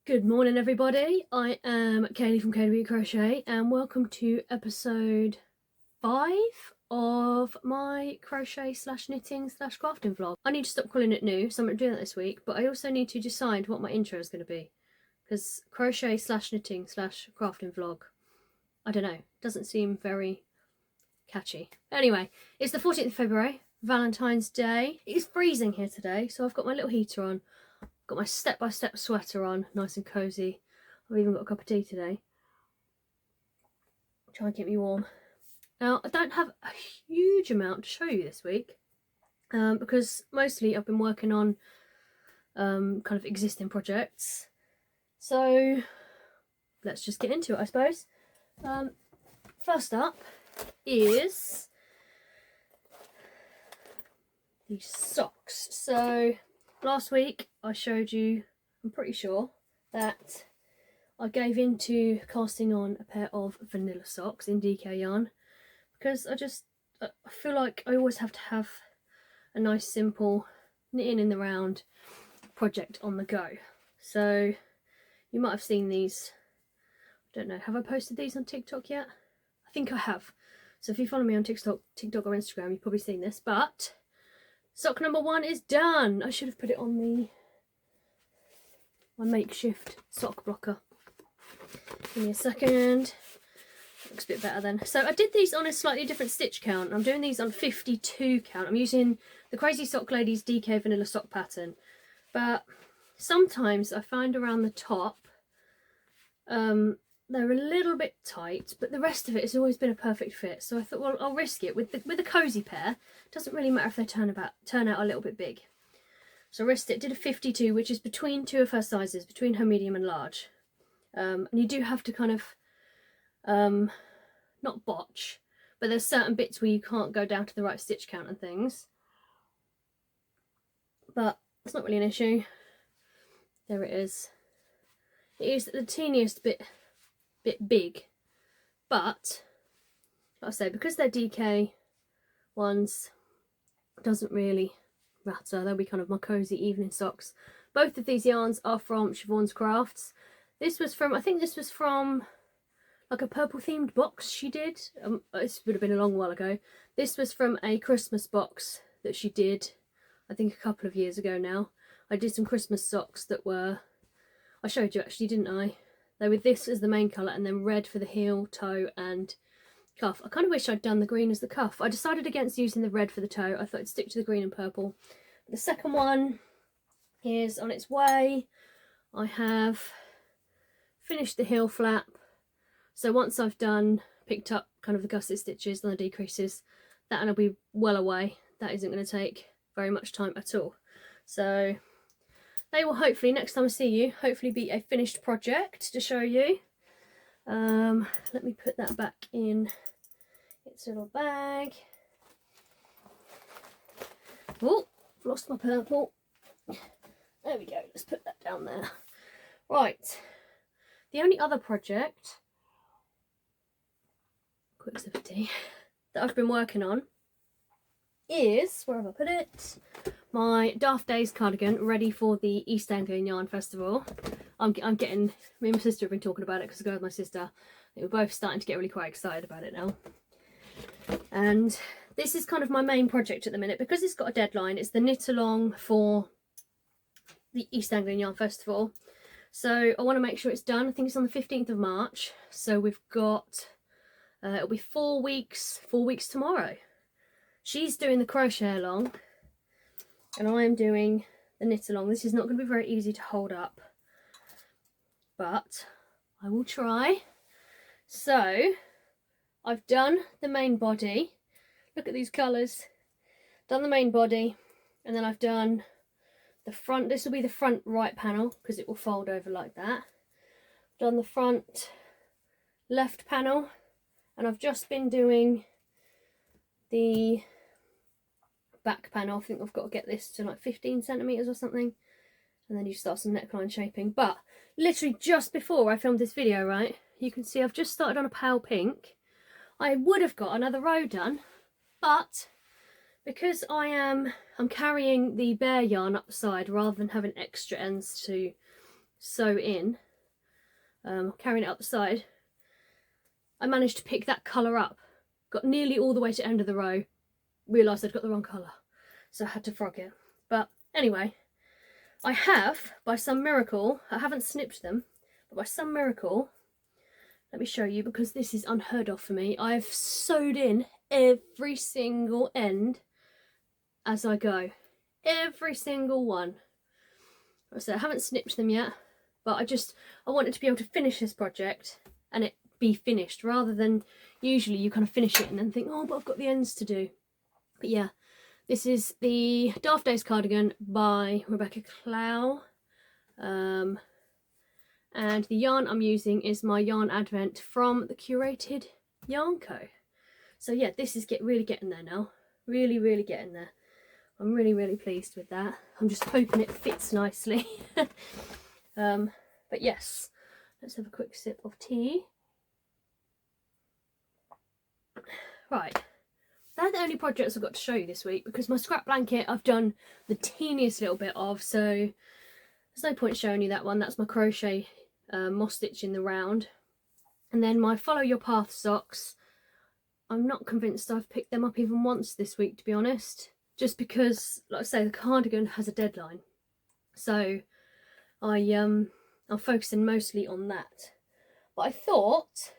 Good morning everybody, I am Kaylee from Curated Crochet and welcome to episode 5 of my crochet slash knitting slash crafting vlog. I need to stop calling it new, so I'm going to do that this week, but I also need to decide what my intro is going to be, because crochet slash knitting slash crafting vlog, I don't know, doesn't seem very catchy. Anyway, it's the 14th of February, Valentine's Day. It's freezing here today, so I've got my little heater on. Got my step-by-step sweater on, nice and cosy. I've even got a cup of tea today. Try and keep me warm. Now, I don't have a huge amount to show you this week, because mostly I've been working on kind of existing projects. So, let's just get into it, I suppose. First up is these socks. So, last week I showed you, I'm pretty sure, that I gave into casting on a pair of vanilla socks in DK yarn, because I feel like I always have to have a nice simple knitting in the round project on the go. So you might have seen these, I don't know, have I posted these on TikTok yet? I think I have. So if you follow me on TikTok or Instagram, you've probably seen this, but sock number 1 is done. I should have put it on my makeshift sock blocker. Give me a second. Looks a bit better then. So I did these on a slightly different stitch count. I'm doing these on 52 count. I'm using the Crazy Sock Ladies DK vanilla sock pattern. But sometimes I find around the top, they're a little bit tight, but the rest of it has always been a perfect fit. So I thought, well, I'll risk it with a cozy pair. It doesn't really matter if they turn out a little bit big. So I risked it. Did a 52, which is between two of her sizes, between her medium and large. And you do have to kind of not botch, but there's certain bits where you can't go down to the right stitch count and things. But it's not really an issue. There it is. It is the teeniest bit big, but like I say, because they're DK ones, it doesn't really matter. They'll be kind of my cozy evening socks. Both of these yarns are from Siobhan's Crafts. This was from, I think this was from like a purple themed box she did. This would have been a long while ago. This was from a Christmas box that she did, I think a couple of years ago now. I did some Christmas socks that were, I showed you actually, didn't I? They were this as the main colour and then red for the heel, toe and cuff. I kind of wish I'd done the green as the cuff. I decided against using the red for the toe. I thought I'd stick to the green and purple. But the second one is on its way. I have finished the heel flap. So once I've picked up kind of the gusset stitches and the decreases, that'll be well away. That isn't going to take very much time at all. So they will hopefully, next time I see you, hopefully be a finished project to show you. Let me put that back in its little bag. Oh, I've lost my purple. There we go, let's put that down there. Right, the only other project, quick sip of tea, that I've been working on is, where have I put it? My Daft Days cardigan, ready for the East Anglian Yarn Festival. I'm getting, me and my sister have been talking about it because I go with my sister. We're both starting to get really quite excited about it now. And this is kind of my main project at the minute because it's got a deadline. It's the knit along for the East Anglian Yarn Festival. So I want to make sure it's done. I think it's on the 15th of March. So we've got, it'll be 4 weeks tomorrow. She's doing the crochet along and I am doing the knit along. This is not going to be very easy to hold up, but I will try. So I've done the main body. Look at these colours. Done the main body, and then I've done the front. This will be the front right panel because it will fold over like that. Done the front left panel, and I've just been doing the back panel. I think I've got to get this to like 15 centimeters or something, and then you start some neckline shaping. But literally just before I filmed this video, right, you can see I've just started on a pale pink. I would have got another row done, but because I'm carrying the bare yarn up the side rather than having extra ends to sew in, carrying it up the side, I managed to pick that colour up. Got nearly all the way to the end of the row, realised I'd got the wrong colour, so I had to frog it. But anyway, I have, by some miracle, I haven't snipped them, but by some miracle, let me show you, because this is unheard of for me, I've sewed in every single end as I go. Every single one. So I haven't snipped them yet, but I wanted to be able to finish this project and it be finished, rather than usually you kind of finish it and then think, oh, but I've got the ends to do. But yeah, this is the Daft Days cardigan by Rebecca Clow, and the yarn I'm using is my yarn advent from the Curated Yarn Co. So yeah, this is really getting there now, really getting there. I'm really pleased with that. I'm just hoping it fits nicely. But yes, let's have a quick sip of tea. Right, they're the only projects I've got to show you this week, because my scrap blanket I've done the teeniest little bit of, so there's no point showing you that one. That's my crochet moss stitch in the round. And then my follow your path socks, I'm not convinced I've picked them up even once this week, to be honest, just because, like I say, the cardigan has a deadline, so I'm focusing mostly on that. But I thought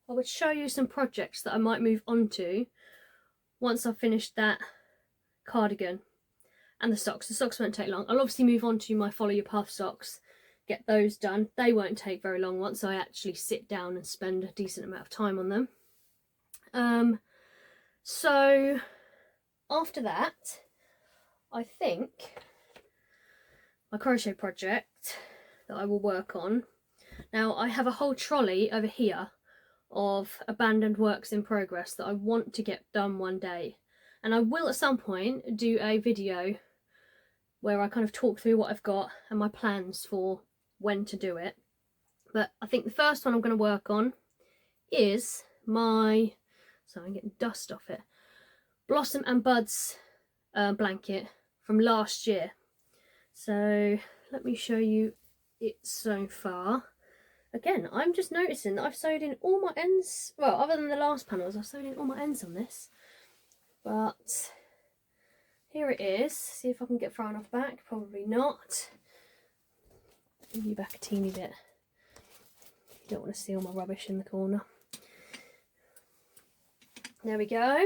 I would show you some projects that I might move on to once I've finished that cardigan and the socks. The socks won't take long. I'll obviously move on to my follow your path socks, get those done. They won't take very long once I actually sit down and spend a decent amount of time on them. So after that, I think my crochet project that I will work on. Now I have a whole trolley over here of abandoned works in progress that I want to get done one day, and I will at some point do a video where I kind of talk through what I've got and my plans for when to do it. But I think the first one I'm going to work on is my, so I'm getting dust off it, Blossom and Buds blanket from last year. So let me show you it so far. Again, I'm just noticing that I've sewed in all my ends, well, other than the last panels, I've sewed in all my ends on this. But here it is. See if I can get far enough back. Probably not. Move you back a teeny bit. You don't want to see all my rubbish in the corner. There we go.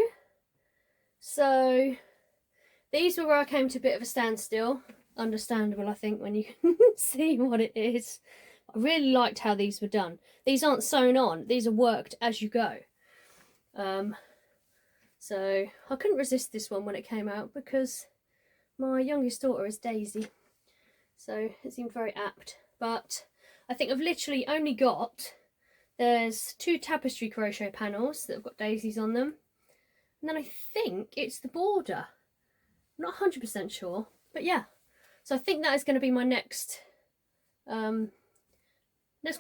So these were where I came to a bit of a standstill. Understandable, I think, when you can see what it is. I really liked how these were done. These aren't sewn on, these are worked as you go. So I couldn't resist this one when it came out, because my youngest daughter is Daisy, so it seemed very apt. But I think I've literally only got, there's 2 tapestry crochet panels that have got daisies on them, and then I think it's the border. I'm not 100% sure, but yeah. So I think that is going to be my next kind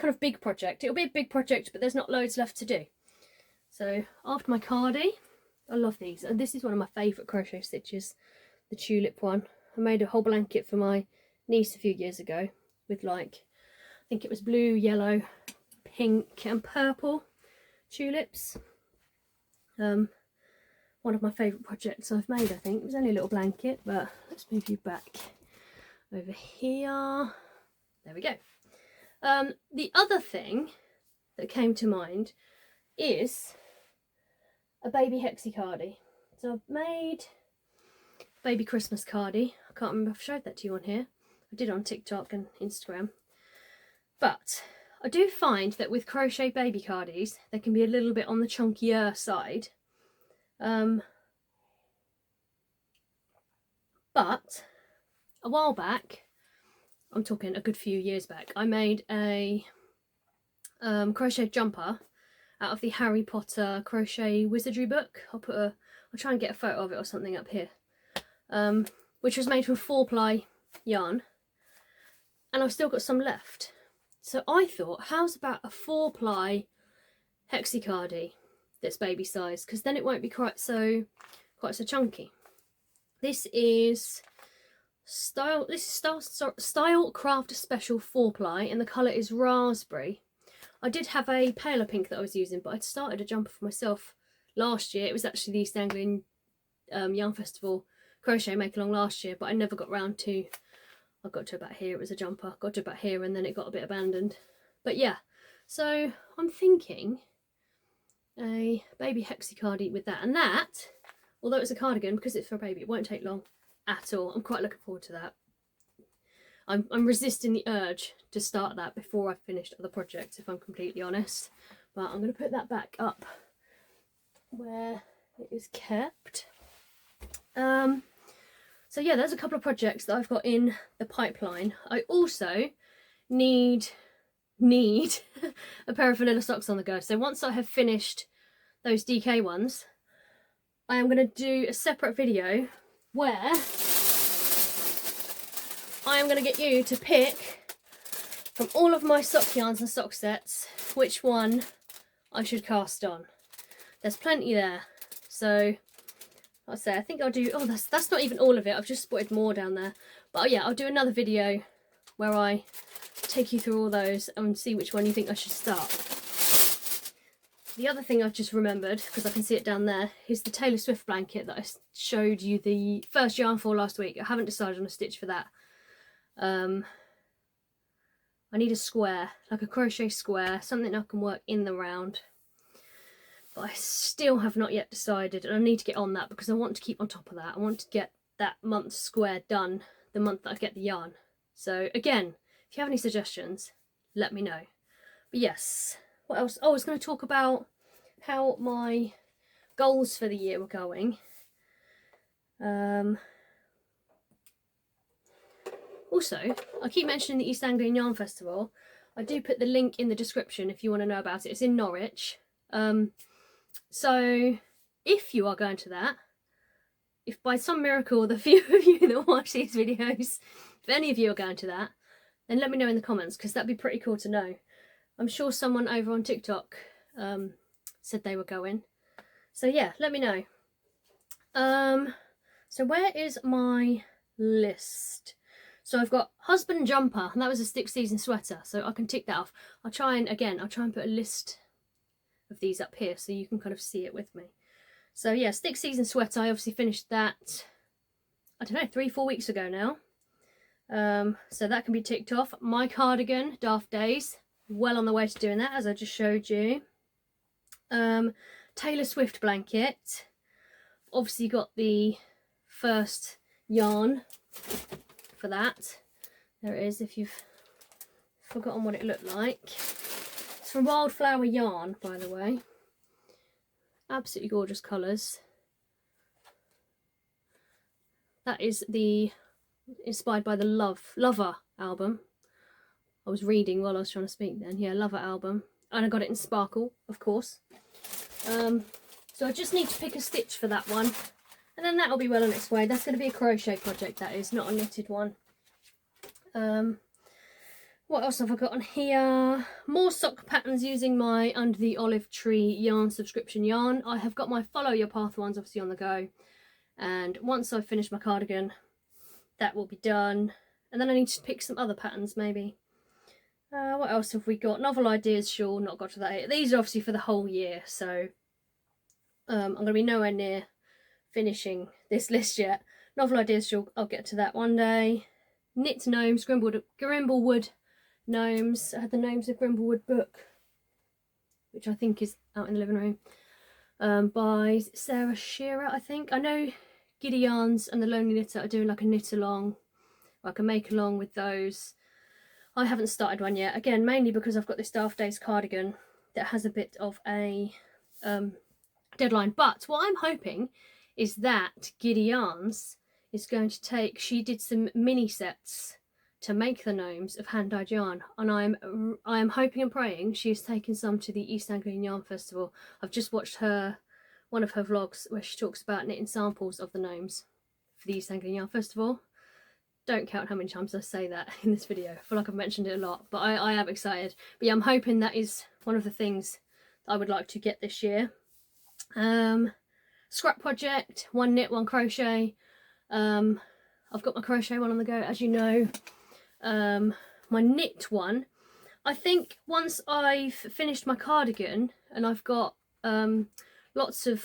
of big project. It'll be a big project, but there's not loads left to do. So after my cardi, I love these, and this is one of my favourite crochet stitches, the tulip one. I made a whole blanket for my niece a few years ago with, like, I think it was blue, yellow, pink and purple tulips. One of my favourite projects I've made, I think. It was only a little blanket, but let's move you back over here. There we go. The other thing that came to mind is a baby hexie cardi. So I've made a baby Christmas cardi. I can't remember if I showed that to you on here. I did on TikTok and Instagram. But I do find that with crochet baby cardis, they can be a little bit on the chunkier side. But a while back, I'm talking a good few years back, I made a crochet jumper out of the Harry Potter crochet wizardry book. I'll try and get a photo of it or something up here, which was made from 4-ply yarn, and I've still got some left. So I thought, how's about a 4-ply hexie cardi that's baby size, because then it won't be quite so chunky. This is This is Style Craft Special 4-ply, and the colour is raspberry. I did have a paler pink that I was using, but I'd started a jumper for myself last year. It was actually the East Anglian Yarn Festival crochet make along last year, but I never got round to. I got to about here, it was a jumper, got to about here, and then it got a bit abandoned. But yeah, so I'm thinking a baby hexie-cardi with that, and that, although it's a cardigan, because it's for a baby, it won't take long at all. I'm quite looking forward to that. I'm resisting the urge to start that before I've finished other projects, if I'm completely honest. But I'm going to put that back up where it is kept. So yeah, there's a couple of projects that I've got in the pipeline. I also need a pair of vanilla socks on the go. So once I have finished those DK ones, I am going to do a separate video where I am going to get you to pick from all of my sock yarns and sock sets which one I should cast on. There's plenty there, so I'll say I think I'll do. Oh, that's not even all of it. I've just spotted more down there. But oh, yeah, I'll do another video where I take you through all those and see which one you think I should start. The other thing I've just remembered, because I can see it down there, is the Taylor Swift blanket that I showed you the first yarn for last week. I haven't decided on a stitch for that. I need a square, like a crochet square, something I can work in the round. But I still have not yet decided, and I need to get on that because I want to keep on top of that. I want to get that month's square done the month that I get the yarn. So again, if you have any suggestions, let me know. But yes, what else? Oh, I was going to talk about how my goals for the year were going. Also, I keep mentioning the East Anglian Yarn Festival. I do put the link in the description if you want to know about it. It's in Norwich. So if you are going to that, if by some miracle the few of you that watch these videos, if any of you are going to that, then let me know in the comments, because that'd be pretty cool to know. I'm sure someone over on TikTok said they were going. So yeah, let me know. So where is my list? So I've got husband jumper, and that was a stick season sweater, so I can tick that off. I'll try and put a list of these up here so you can kind of see it with me. So yeah, stick season sweater, I obviously finished that, I don't know, 3-4 weeks ago now. So that can be ticked off. My cardigan, Daft Days, well on the way to doing that, as I just showed you. Taylor Swift blanket, obviously got the first yarn for that. There it is, if you've forgotten what it looked like. It's from Wildflower yarn, by the way. Absolutely gorgeous colours. That is inspired by the Lover album. I was reading while I was trying to speak then. Yeah, Lover album. And I got it in sparkle, of course. So I just need to pick a stitch for that one. And then that'll be well on its way. That's going to be a crochet project, that is, not a knitted one. What else have I got on here? More sock patterns using my Under the Olive Tree yarn subscription yarn. I have got my Follow Your Path ones obviously on the go. And once I've finished my cardigan, that will be done. And then I need to pick some other patterns maybe. What else have we got? Novel Ideas shawl, not got to that yet. These are obviously for the whole year, so I'm going to be nowhere near finishing this list yet. Novel Ideas shawl, I'll get to that one day. Knit Gnomes, Grimblewood Gnomes. I had the Gnomes of Grimblewood book, which I think is out in the living room, by Sarah Shearer, I think. I know Giddy Yarns and the Lonely Knitter are doing like a knit along, like a make along with those. I haven't started one yet, again mainly because I've got this Daft Days cardigan that has a bit of a deadline. But what I'm hoping is that Giddy Yarns is going to take, she did some mini sets to make the gnomes of hand-dyed yarn, and I am hoping and praying she's taken some to the East Anglian Yarn Festival. I've just watched one of her vlogs where she talks about knitting samples of the gnomes for the East Anglian Yarn Festival. Don't count how many times I say that in this video. I feel like I've mentioned it a lot, but I am excited. But yeah, I'm hoping that is one of the things that I would like to get this year. Scrap project, one knit, one crochet. I I've got my crochet one on the go, as you know. My knit one, I think once I've finished my cardigan and I've got lots of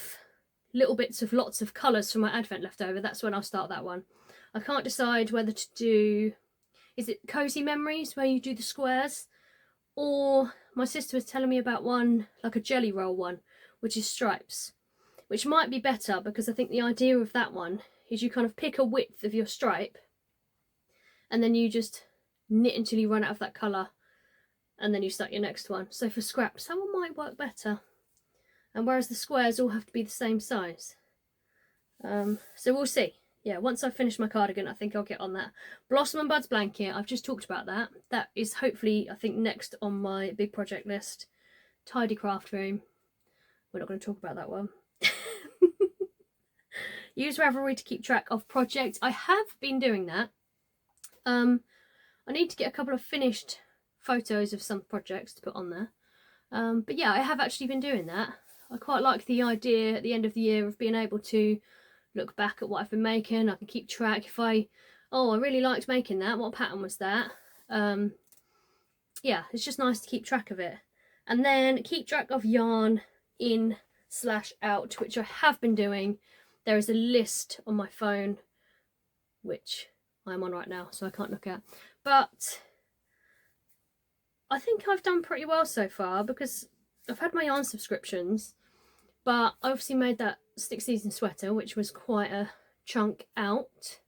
little bits of lots of colours from my advent left over, that's when I'll start that one. I can't decide whether to do, is it Cozy Memories where you do the squares, or my sister was telling me about one, like a jelly roll one, which is stripes, which might be better because I think the idea of that one is you kind of pick a width of your stripe and then you just knit until you run out of that colour and then you start your next one. So for scraps, that one might work better. And whereas the squares all have to be the same size. So we'll see. Yeah, once I've finished my cardigan, I think I'll get on that. Blossom and Buds blanket, I've just talked about that. That is hopefully, I think, next on my big project list. Tidy craft room. We're not going to talk about that one. Use Ravelry to keep track of projects. I have been doing that. I need to get a couple of finished photos of some projects to put on there. But yeah, I have actually been doing that. I quite like the idea at the end of the year of being able to look back at what I've been making. I can keep track. If I really liked making that, what pattern was that? Yeah, it's just nice to keep track of it. And then keep track of yarn in/out, which I have been doing. There is a list on my phone, which I'm on right now, so I can't look at. But I think I've done pretty well so far because I've had my yarn subscriptions, but I obviously made that Stick Season sweater, which was quite a chunk out.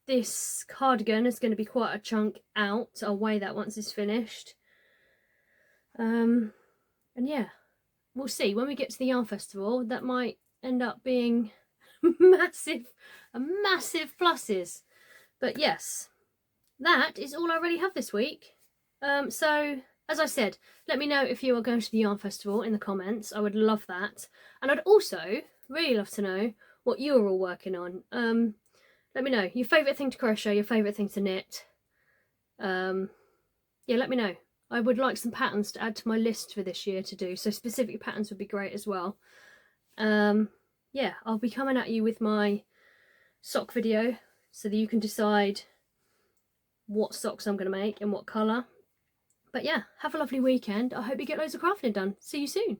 This cardigan is going to be quite a chunk out. I'll weigh that once it's finished. And yeah, we'll see. When we get to the yarn festival, that might end up being massive pluses. But yes, that is all I really have this week. So as I said, let me know if you are going to the yarn festival in the comments. I would love that. And I'd also really love to know what you're all working on. Let me know your favourite thing to crochet, your favourite thing to knit. Yeah, let me know. I would like some patterns to add to my list for this year to do, so specific patterns would be great as well. Yeah, I'll be coming at you with my sock video so that you can decide what socks I'm going to make and what colour. But yeah, have a lovely weekend. I hope you get loads of crafting done. See you soon.